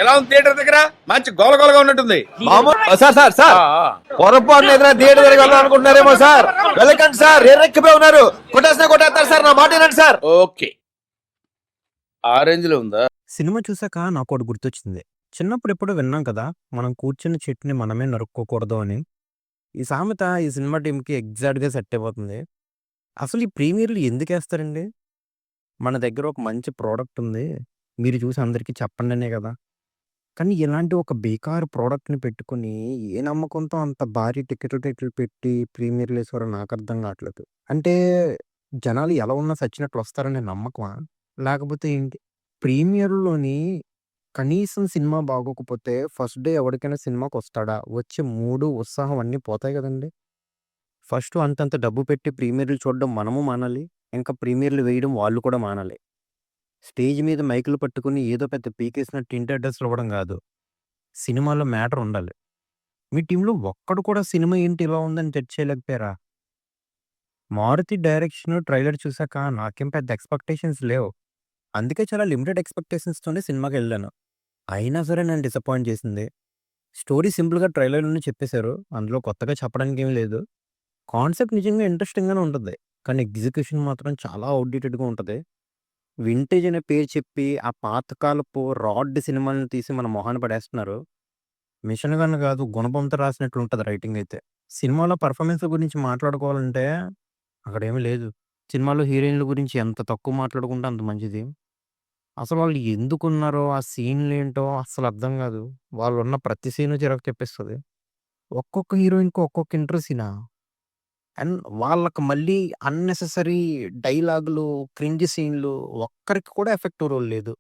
ఎలా ఉంది థియేటర్ దగ్గర? మంచి గోలగోలగా ఉన్నట్టుంది. సార్ సార్ సార్ పొరపాటు ఏదైనా థియేటర్ దగ్గర వెళ్ళాలి అనుకుంటున్నారేమో సార్. వెళ్ళకండి సార్, ఎర్రెక్కిపోయి ఉన్నారు. కొట్టేస్తారు సార్, నా మాట వినండి సార్. ఓకే, ఆ రేంజ్ లో ఉందా? సినిమా చూసాక నాకోటి గుర్తొచ్చింది. చిన్నప్పుడు ఎప్పుడో విన్నాం కదా, మనం కూర్చున్న చెట్టుని మనమే నరుక్కోకూడదు అని. ఈ సామెత ఈ సినిమా టీంకి ఎగ్జాక్ట్‌గా సెట్ అయిపోతుంది. అసలు ఈ ప్రీమియర్‌లు ఎందుకేస్తారండి? మన దగ్గర ఒక మంచి ప్రోడక్ట్ ఉంది. మీరు చూసి అందరికి చెప్పండనే కదా! కానీ ఇలాంటి ఒక బేకారు ప్రోడక్ట్‌ని పెట్టుకొని ఏ నమ్మకంతో అంత భారీ టికెట్లు పెట్టి ప్రీమియర్‌లేసారో నాకర్థం కావట్లేదు. అంటే జనాలు ఎలా ఉన్నా సచ్చినట్లు వస్తారనే నమ్మకమా? లేకపోతే ఏంటి? ప్రీమియర్‌లోని కనీసం సినిమా బాగోకపోతే ఫస్ట్ డే ఎవడికైనా సినిమాకొస్తాడా? వచ్చే మూడు, ఉత్సాహం అన్నీ పోతాయి గదండీ! ఫస్టు అంతంత డబ్బు పెట్టి ప్రీమియర్‌లు చూడడం మనము మానాలి. ఇంకా ప్రీమియర్‌లు వేయడం వాళ్ళు కూడా మానాలి. స్టేజ్ మీద మైకులు పట్టుకొని ఏదో పెద్ద పీకేసినట్టు ఇంటి అడ్రెస్‌లు ఇవ్వడం గాదు. సినిమాలో మ్యాటర్ ఉండాలి. మీ టీమ్‌లో ఒక్కడు కూడా సినిమా ఏంటి ఇలా ఉందని జడ్జ్ చేయలేకపోయారా? 'మారుతి' డైరెక్షన్, ట్రైలర్ చూసాక నాకేం పెద్ద ఎక్స్‌పెక్టేషన్స్ లేవు. అందుకే చాలా లిమిటెడ్ ఎక్స్‌పెక్టేషన్స్‌తోనే సినిమాకెళ్ళాను. అయినా సరే నన్ను డిసప్పాయింట్ చేసింది. స్టోరీ సింపుల్‌గా ట్రైలర్‌లోనే చెప్పేశారు. అందులో కొత్తగా చెప్పడానికేమి లేదు. కాన్సెప్ట్ నిజంగా ఇంట్రెస్టింగ్‌గానే ఉంటది. కానీ ఎగ్జిక్యూషన్ మాత్రం చాలా ఔట్‌డేటెడ్‌గా ఉంటది. వింటేజ్ అనే పేరు చెప్పి ఆ పాతకాలపు రాడ్ సినిమాలను తీసి మన మొహాన పడేస్తున్నారు. మిషన్ గన్ కాదు, గుణపంతో రాసినట్లు ఉంటది రైటింగ్ అయితే. సినిమాలో పెర్ఫార్మన్స్‌ల గురించి మాట్లాడుకోవాలంటే అక్కడేమీ లేదు. సినిమాలో హీరోయిన్‌ల గురించి ఎంత తక్కువ మాట్లాడుకుంటే అంత మంచిది. అసలు వాళ్ళు ఎందుకున్నారో, ఆ సీన్‌లేంటో అస్సలు అర్థం కాదు. వాళ్ళున్న ప్రతి సీను చిరాకు తెప్పిస్తది. ఒక్కొక్క హీరోయిన్‌కి ఒక్కొక్క ఇంట్రో సీనా? అండ్ వాళ్ళకి మళ్ళీ అన్నెసెసరీ డైలాగులు, క్రింజ్ సీన్‌లు ఒక్కరికి కూడా ఎఫెక్టివ్ రోల్ లేదు.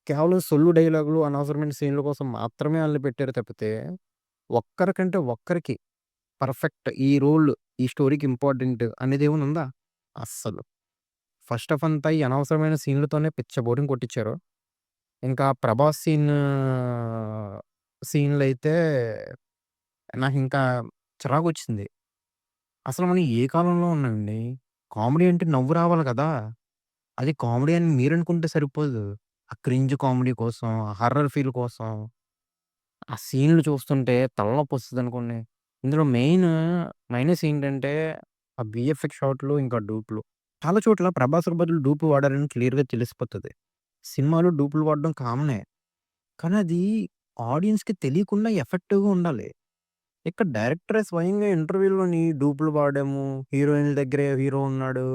కేవలం సొల్లు డైలాగులు, అనవసరమైన సీన్‌ల కోసం మాత్రమే ఆళ్ళని పెట్టారు తప్పితే, ఒక్కరికంటే ఒక్కరికి పర్ఫెక్ట్ ఈ రోల్, ఈ స్టోరీకి ఇంపార్టెంట్ అనేదేమైనా ఉందా? అస్సలు. ఫస్ట్ హాఫ్ అంతా ఈ అనవసరమైన సీన్‌లతోనే పిచ్చ బోరింగ్ కొట్టిచ్చారు. ఇంకా 'ప్రభాస్' సీన్‌లయితే నాకింకా చిరాకొచ్చింది. అసలు మనం ఏ కాలంలో ఉన్నామండి? కామెడీ అంటే నవ్వు రావాలి కదా! అది కామెడీ అని మీరనుకుంటే సరిపోదు. ఆ క్రింజ్ కామెడీ కోసం, హర్రర్ ఫీల్ కోసం, ఆ సీన్‌లు చూస్తుంటే తలనొప్పొస్తదనుకోండి. ఇందులో మైనస్ ఏంటంటే, ఆ వీఎఫ్ఎక్స్ షాట్‌లు, ఇంకా డూప్‌లు. చాలా చోట్ల 'ప్రభాస్‌కి' బదులు డూప్ వాడారని క్లియర్‌గా తెలిసిపోతది. సినిమాలో డూప్‌లు వాడడం కామనే. కానీ అది ఆడియన్స్‌కి తెలియకుండా ఎఫెక్టివ్‌గా ఉండాలి. ఇక్కడ డైరెక్టరే స్వయంగా ఇంటర్వ్యూలోని డూప్‌లు వాడాము, హీరోయిన్‌ల దగ్గరే హీరో ఉన్నాడు,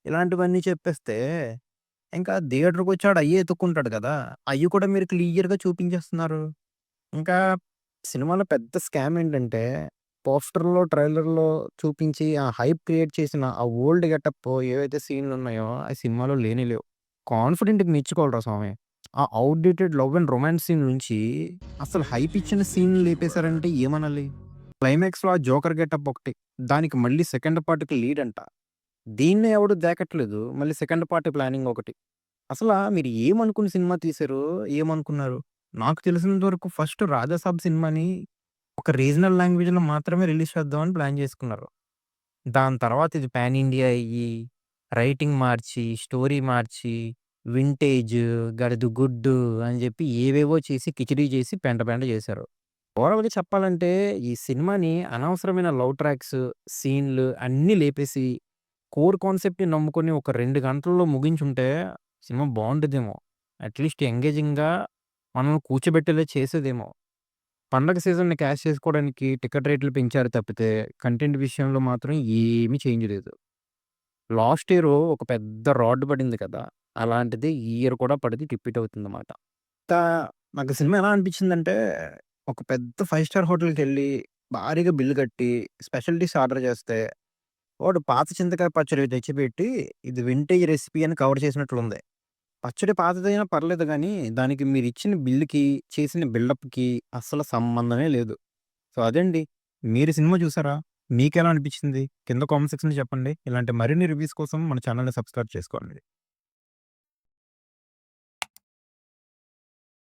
ఇలాంటివన్నీ చెప్పేస్తే, ఇంకా థియేటర్‌కొచ్చాడు అయ్యే ఎతుక్కుంటాడు కదా! అయ్యి కూడా మీరు క్లియర్‌గా చూపించేస్తున్నారు. ఇంకా సినిమాలో పెద్ద స్కామ్ ఏంటంటే, పోస్టర్‌లో, ట్రైలర్‌లో చూపించి ఆ హైప్ క్రియేట్ చేసిన ఆ ఓల్డ్ గెటప్ ఏవైతే సీన్‌లున్నాయో, అయి సినిమాలో లేనే లేవు. కాన్ఫిడెంట్‌గా మెచ్చుకోవాలిరా స్వామి. ఆ outdated love and romance scene నుంచి అసలు హైప్ ఇచ్చిన సీన్ లేపేశారంటే ఏమనాలి? క్లైమాక్స్‌లో ఆ జోకర్ గెటప్ ఒకటి. దానికి మళ్ళీ సెకండ్ పార్ట్‌కి లీడ్ అంట. దీన్నే ఎవడు దేకట్లేదు. మళ్ళీ సెకండ్ పార్ట్ ప్లానింగ్ ఒకటి. అసలా మీరు ఏమనుకుని సినిమా తీశారో, ఏమనుకున్నారు? నాకు తెలిసినంత వరకు ఫస్ట్ 'రాజాసాబ్' సినిమాని ఒక రీజనల్ లాంగ్వేజ్‌లో మాత్రమే రిలీజ్ చేద్దామని ప్లాన్ చేసుకున్నారు. దాని తర్వాత ఇది పాన్ ఇండియా అయ్యి, రైటింగ్ మార్చి, స్టోరీ మార్చి, వింటేజ్, గడిది గుడ్డు అని చెప్పి ఏవేవో చేసి కిచిడీ చేసి పెంట పెంట చేశారు. ఓవరాల్‌గా చెప్పాలంటే ఈ సినిమాని అనవసరమైన లవ్ ట్రాక్స్, సీన్‌లు అన్నీ లేపేసి, కోర్ కాన్సెప్ట్‌ని నమ్ముకొని ఒక 2 గంటల్లో ముగించుంటే సినిమా బావుండేదేమో. అట్‌లీస్ట్ ఎంగేజింగ్‌గా మనల్ని కూర్చోబెట్టేలా చేసేదేమో. పండగ సీజన్‌ని క్యాష్ చేసుకోవడానికి టికెట్ రేట్లు పెంచారు తప్పితే, కంటెంట్ విషయంలో మాత్రం ఏమీ చేంజ్ లేదు. లాస్ట్ ఇయరు ఒక పెద్ద రాడ్ పడింది కదా! అలాంటిది ఈ ఇయర్ కూడా పడితే రిపీట్ అవుతుందన్నమాట. తా నాకు సినిమా ఎలా అనిపించిందంటే, ఒక పెద్ద 5 స్టార్ హోటల్‌కెళ్ళి భారీగా బిల్ కట్టి, స్పెషల్ డిష్ ఆర్డర్ చేస్తే, వాడు పాత చింతకాయ పచ్చడి తెచ్చిపెట్టి, ఇది వింటేజ్ రెసిపీ అని కవర్ చేసినట్లుంది. పచ్చడి పాతదైనా పర్లేదు గానీ, దానికి మీరిచ్చిన బిల్లుకి, చేసిన బిల్డప్‌కి అస్సలు సంబంధమే లేదు. సో, అదండి. మీరు సినిమా చూసారా? మీకెలా అనిపించింది? కింద కామెంట్ సెక్షన్‌లో చెప్పండి. ఇలాంటి మరిన్ని రివ్యూస్ కోసం మన ఛానెల్‌ని సబ్స్క్రైబ్ చేసుకోండి.